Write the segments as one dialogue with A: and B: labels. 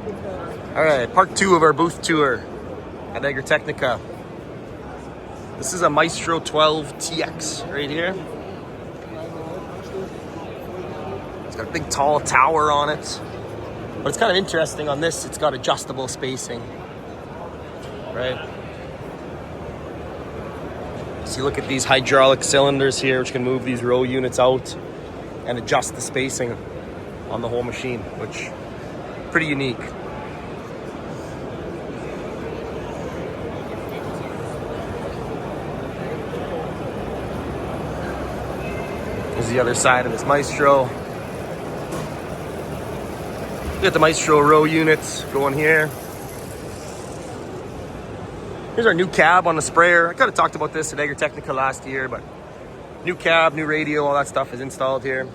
A: All right, part 2 of our booth tour at Agritechnica. This is a Maestro 12 TX right here. It's got a big tall tower on it. But it's kind of interesting on this, it's got adjustable spacing, right? So you look at these hydraulic cylinders here, which can move these row units out and adjust the spacing on the whole machine, which is pretty unique. Here's the other side of this Maestro. We got the Maestro row units going here. Here's our new cab on the sprayer. I kind of talked about this at Agritechnica last year, but new cab, new radio, all that stuff is installed here.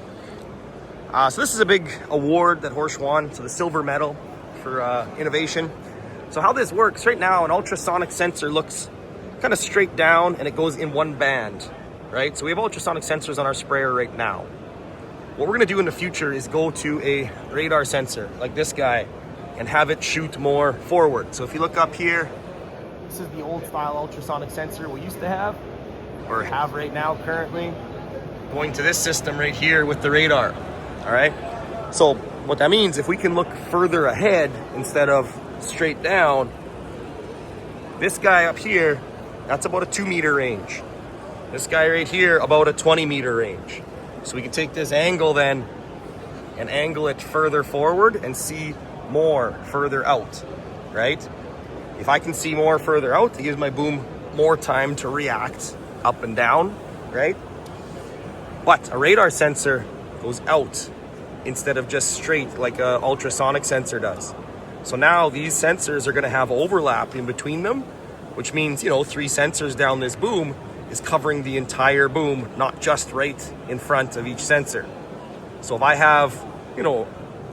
A: So this is a big award that Horsch won, so the silver medal for innovation. So how this works, right now an ultrasonic sensor looks kind of straight down and it goes in one band, right? So we have ultrasonic sensors on our sprayer right now. What we're gonna do in the future is go to a radar sensor like this guy and have it shoot more forward. So if you look up here, this is the old style ultrasonic sensor we used to have, or have right now currently, going to this system right here with the radar, all right? So what that means, if we can look further ahead instead of straight down, this guy up here, that's about a 2-meter range. This guy right here, about a 20-meter range. So we can take this angle then and angle it further forward and see more further out, right? If I can see more further out, it gives my boom more time to react up and down, right? But a radar sensor goes out instead of just straight like an ultrasonic sensor does. So now these sensors are gonna have overlap in between them, which means, 3 sensors down this boom is covering the entire boom, not just right in front of each sensor. So if I have,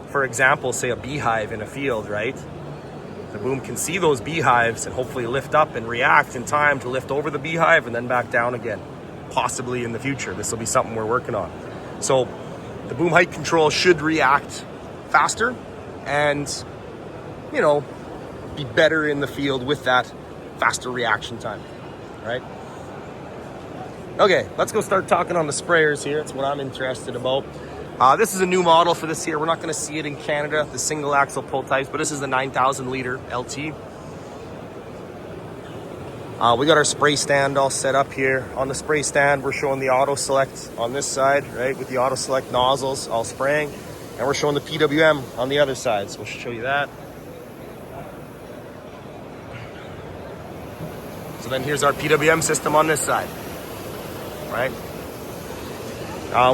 A: for example, say a beehive in a field, right? The boom can see those beehives and hopefully lift up and react in time to lift over the beehive and then back down again, possibly in the future. This will be something we're working on. So the boom height control should react faster and, be better in the field with that faster reaction time, right? Okay, let's go start talking on the sprayers here. That's what I'm interested about. This is a new model for this year. We're not going to see it in Canada, the single axle pull types, but this is the 9,000 liter LT. We got our spray stand all set up here. On the spray stand, we're showing the auto select on this side, right, with the auto select nozzles all spraying. And we're showing the PWM on the other side, so we'll show you that. So then here's our PWM system on this side, right?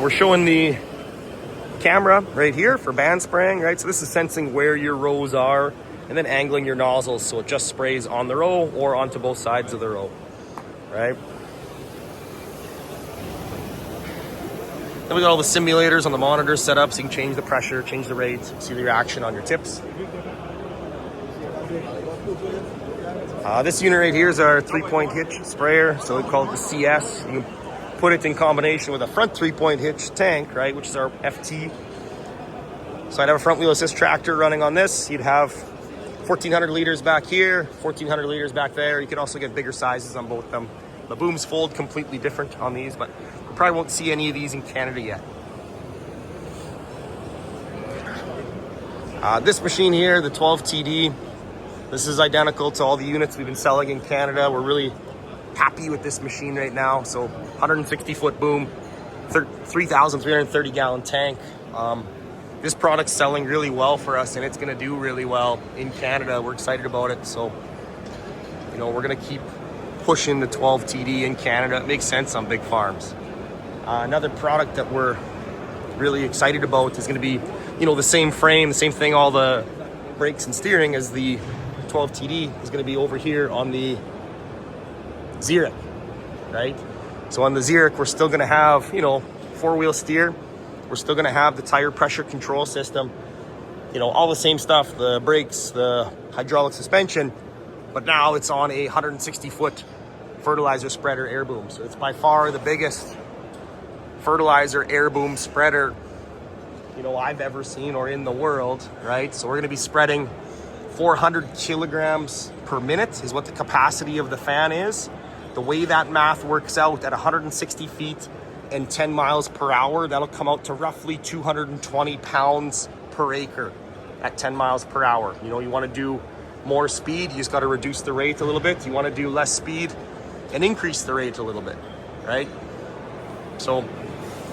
A: We're showing the camera right here for band spraying, right? So this is sensing where your rows are and then angling your nozzles so it just sprays on the row or onto both sides of the row, right? Then we got all the simulators on the monitor set up so you can change the pressure, change the rate, see the reaction on your tips. This unit right here is our 3-point hitch sprayer, so we call it the CS. You can put it in combination with a front 3-point hitch tank, right, which is our FT. So I'd have a front wheel assist tractor running on this. You'd have 1,400 liters back here, 1,400 liters back there. You can also get bigger sizes on both of them. The booms fold completely different on these, but you probably won't see any of these in Canada yet. This machine here, the 12TD, this is identical to all the units we've been selling in Canada. We're really happy with this machine right now. So 160-foot boom, 3,330 gallon tank. This product's selling really well for us and it's gonna do really well in Canada. We're excited about it. So, we're gonna keep pushing the 12TD in Canada. It makes sense on big farms. Another product that we're really excited about is gonna be, the same frame, the same thing, all the brakes and steering as the 12TD is gonna be over here on the Xeric, right? So on the Xeric, we're still gonna have, 4-wheel steer. We're still gonna have the tire pressure control system, all the same stuff, the brakes, the hydraulic suspension, but now it's on a 160-foot fertilizer spreader air boom. So it's by far the biggest fertilizer air boom spreader, I've ever seen or in the world, right? So we're gonna be spreading 400 kilograms per minute is what the capacity of the fan is. The way that math works out, at 160 feet and 10 miles per hour, that'll come out to roughly 220 pounds per acre at 10 miles per hour. You know, you want to do more speed, you just got to reduce the rate a little bit. You want to do less speed and increase the rate a little bit, right? So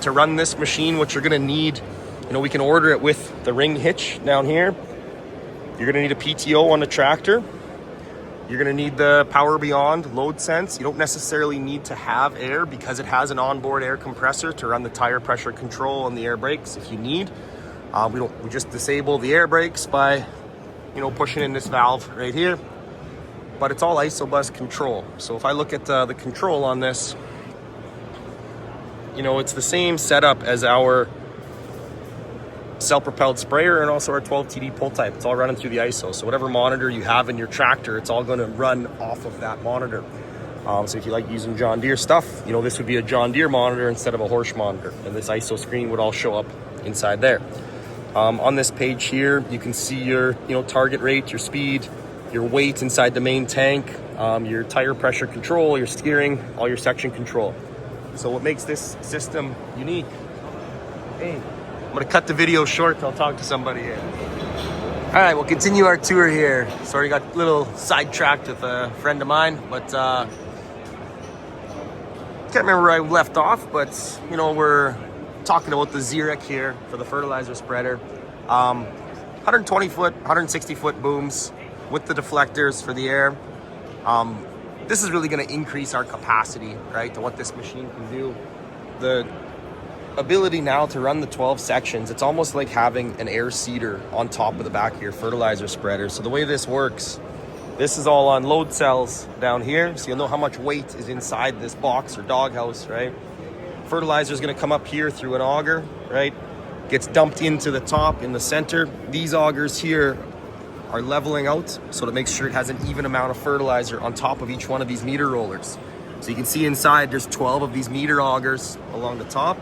A: to run this machine, what you're going to need, you know, we can order it with the ring hitch down here. You're going to need a PTO on the tractor. You're going to need the Power Beyond load sense. You don't necessarily need to have air because it has an onboard air compressor to run the tire pressure control and the air brakes if you need. We just disable the air brakes by, you know, pushing in this valve right here. But it's all isobus control. So if I look at the control on this, you know, it's the same setup as our self-propelled sprayer and also our 12 TD pull type. It's all running through the ISO. So whatever monitor you have in your tractor, it's all going to run off of that monitor. So if you like using John Deere stuff, you know, this would be a John Deere monitor instead of a Horsch monitor. And this ISO screen would all show up inside there. On this page here, you can see your, you know, target rate, your speed, your weight inside the main tank, your tire pressure control, your steering, all your section control. So what makes this system unique? Hey, I'm gonna cut the video short. I'll talk to somebody here. All right, we'll continue our tour here. Sorry, got a little sidetracked with a friend of mine, but can't remember where I left off. But you know, we're talking about the Xeric here for the fertilizer spreader. 120 foot, 160 foot booms with the deflectors for the air. This is really going to increase our capacity, right, to what this machine can do. The ability now to run the 12 sections, it's almost like having an air seeder on top of the back of your fertilizer spreader. So the way this works, this is all on load cells down here, so you'll know how much weight is inside this box or doghouse, right? Fertilizer is going to come up here through an auger, right? Gets dumped into the top in the center. These augers here are leveling out, so to make sure it has an even amount of fertilizer on top of each one of these meter rollers. So you can see inside there's 12 of these meter augers along the top,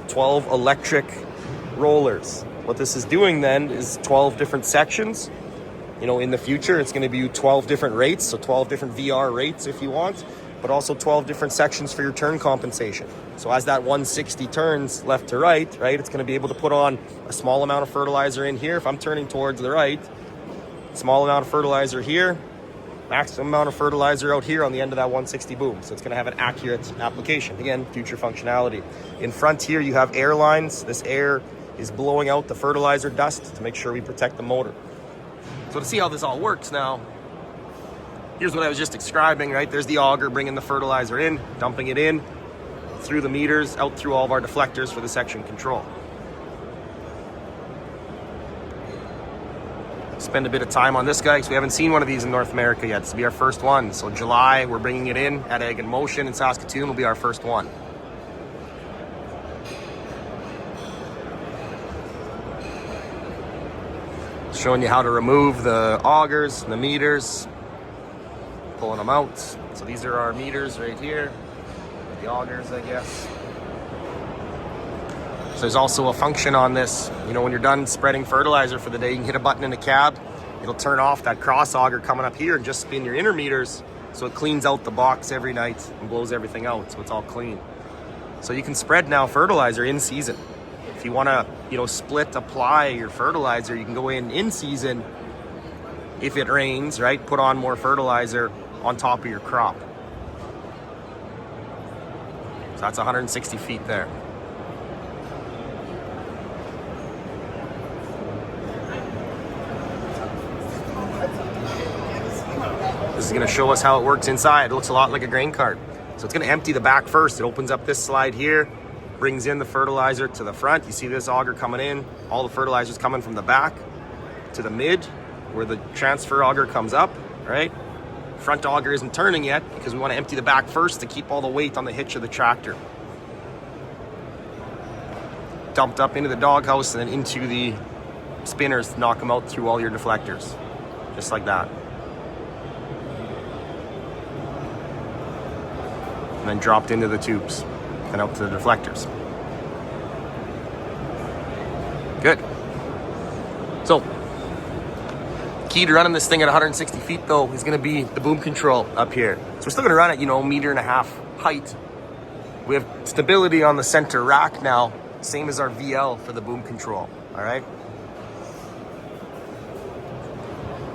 A: 12 electric rollers. What this is doing then is 12 different sections. You know, in the future, it's going to be 12 different rates, so 12 different VR rates if you want, but also 12 different sections for your turn compensation. So as that 160 turns left to right, it's going to be able to put on a small amount of fertilizer in here. If I'm turning towards the right, small amount of fertilizer here, maximum amount of fertilizer out here on the end of that 160 boom. So it's going to have an accurate application. Again, future functionality. In front here, you have air lines. This air is blowing out the fertilizer dust to make sure we protect the motor. So to see how this all works now, here's what I was just describing, right? There's the auger bringing the fertilizer in, dumping it in, through the meters, out through all of our deflectors for the section control. Spend a bit of time on this guy because we haven't seen one of these in North America yet. This will be our first one. So July, we're bringing it in at Ag in Motion in Saskatoon will be our first one. Showing you how to remove the augers and the meters, pulling them out. So these are our meters right here, the augers, I guess. So there's also a function on this. You know, when you're done spreading fertilizer for the day, you can hit a button in the cab. It'll turn off that cross auger coming up here and just spin your inner meters. So it cleans out the box every night and blows everything out. So it's all clean. So you can spread now fertilizer in season. If you want to, you know, split, apply your fertilizer, you can go in season. If it rains, right, put on more fertilizer on top of your crop. So that's 160 feet there. This is going to show us how it works inside. It looks a lot like a grain cart. So it's going to empty the back first. It opens up this slide here, brings in the fertilizer to the front. You see this auger coming in. All the fertilizer is coming from the back to the mid where the transfer auger comes up, right? Front auger isn't turning yet because we want to empty the back first to keep all the weight on the hitch of the tractor. Dumped up into the doghouse and then into the spinners to knock them out through all your deflectors. Just like that. And then dropped into the tubes and out to the deflectors. Good. So, key to running this thing at 160 feet though is gonna be the boom control up here. So we're still gonna run it, you know, 1.5 meter height. We have stability on the center rack now, same as our VL for the boom control, all right?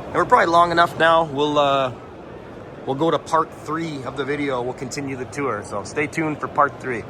A: And we're probably long enough now. We'll go to part 3 of the video. We'll continue the tour, so stay tuned for part 3.